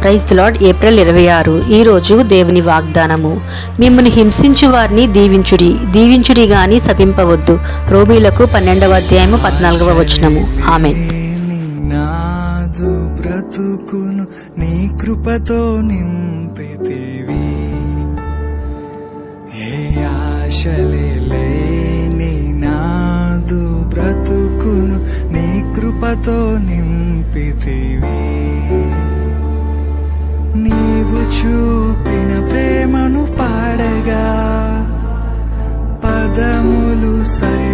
Praise the lord. April 26 ఈరోజు దేవుని వాగ్దానము. మిమ్మును హింసించు వారిని దీవించుడి, దీవించుడి గాని శపింపవద్దు. రోమీలకు 12వ అధ్యాయము 14వ వచనము. ఆమేన్. నాదు బ్రతుకును నీ కృపతో నింపితివి, ఏ ఆశలే లేని నాదు బ్రతుకును నీ కృపతో నింపితివి. నీవు చూపిన ప్రేమను పాడగా పదములు సరి